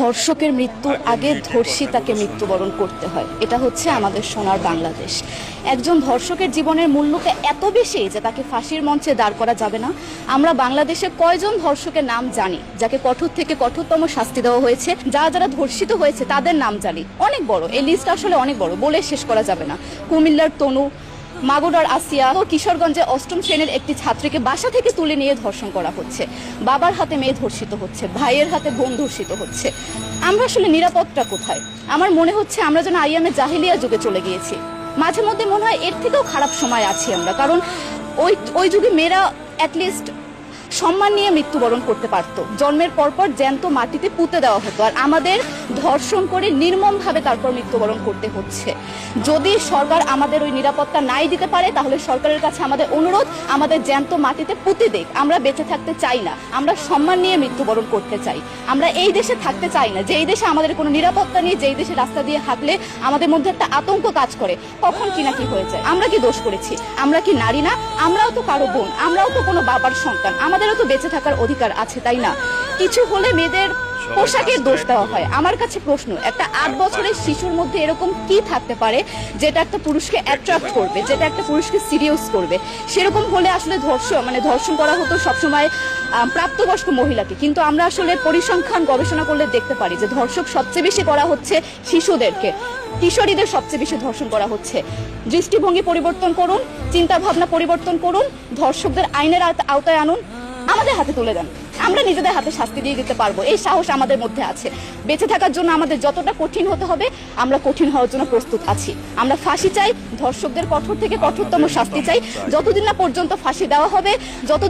ধর্ষকের মৃত্যুর আগে ধর্ষিতাকে মৃত্যুবরণ করতে হয়। এটা হচ্ছে আমাদের সোনার বাংলাদেশ। একজন ধর্ষকের জীবনের মূল্যটা এত বেশি যে তাকে ফাঁসির মঞ্চে দাঁড় করা যাবে না। আমরা বাংলাদেশে কয়জন ধর্ষকের নাম জানি যাকে কঠোর থেকে কঠোরতম শাস্তি দেওয়া হয়েছে, যারা ধর্ষিত হয়েছে তাদের নাম জানি, অনেক বড়। এই লিস্ট আসলে অনেক বড়, বলে শেষ করা যাবে না। কুমিল্লার তনু, মাগুরার আসিয়া ও কিশোরগঞ্জে অষ্টম শ্রেণীর একটি ছাত্রীকে বাসা থেকে তুলে নিয়ে ধর্ষণ করা হচ্ছে। বাবার হাতে মেয়ে ধর্ষিত হচ্ছে, ভাইয়ের হাতে বোন ধর্ষিত হচ্ছে। আমরা আসলে নিরাপত্তা কোথায়? আমার মনে হচ্ছে আমরা যেন আইয়ামে জাহিলিয়া যুগে চলে গিয়েছি। মাঝে মধ্যে মনে হয় এর থেকেও খারাপ সময় আছি আমরা, কারণ ওই যুগে মেয়েরা অ্যাটলিস্ট সম্মান নিয়ে মৃত্যুবরণ করতে পারত। জন্মের পরপর জ্যান্ত মাটিতে পুঁতে দেওয়া হতো, আর আমাদের ধর্ষণ করে নির্মমভাবে তারপর মৃত্যুবরণ করতে হচ্ছে। যদি সরকার আমাদের ওই নিরাপত্তা নাই দিতে পারে, তাহলে সরকারের কাছে আমাদের অনুরোধ, আমাদের জ্যান্ত মাটিতে পুঁতে দেখ। আমরা বেঁচে থাকতে চাই না, আমরা সম্মান নিয়ে মৃত্যুবরণ করতে চাই। আমরা এই দেশে থাকতে চাই না যে এই দেশে আমাদের কোনো নিরাপত্তা নেই, যে এই দেশে রাস্তা দিয়ে হাঁটলে আমাদের মধ্যে একটা আতঙ্ক কাজ করে, কখন কি না কি হয়ে যায়। আমরা কি দোষ করেছি? আমরা কি নারী না? আমরাও তো কারো বোন, আমরাও তো কোনো বাবার সন্তান, আমাদেরও তো বেঁচে থাকার অধিকার আছে, তাই না? কিছু হলে মেয়েদের পোশাকের দোষ দেওয়া হয়। আমার কাছে প্রশ্ন, একটা 8 বছরের শিশুর মধ্যে এরকম কি থাকতে পারে যেটা একটা পুরুষকে অ্যাট্রাক্ট করবে, যেটা একটা পুরুষকে সিরিয়াস করবে? সেরকম হলে আসলে ধর্ষণ করা হতো সবসময় প্রাপ্তবয়স্ক মহিলাকে। কিন্তু আমরা আসলে পরিসংখ্যান গবেষণা করলে দেখতে পারি যে ধর্ষক সবচেয়ে বেশি করা হচ্ছে শিশুদেরকে, কিশোরীদের সবচেয়ে বেশি ধর্ষণ করা হচ্ছে। দৃষ্টিভঙ্গি পরিবর্তন করুন, চিন্তা ভাবনা পরিবর্তন করুন, ধর্ষকদের আইনের আওতায় আনুন, আমাদের হাতে তুলে দেন। আমরা নিজেদের হাতে শাস্তি দিয়ে দিতে পারবো, এই সাহস আমাদের মধ্যে আছে। বেঁচে থাকার জন্য আমাদের যতটা কঠিন হতে হবে, আমরা কঠিন হওয়ার জন্য প্রস্তুত আছি। আমরা ফাঁসি চাই, ধর্ষকদের কঠোর থেকে কঠোরতম শাস্তি চাই। যতদিন না পর্যন্ত ফাঁসি দেওয়া হবে, যতদিন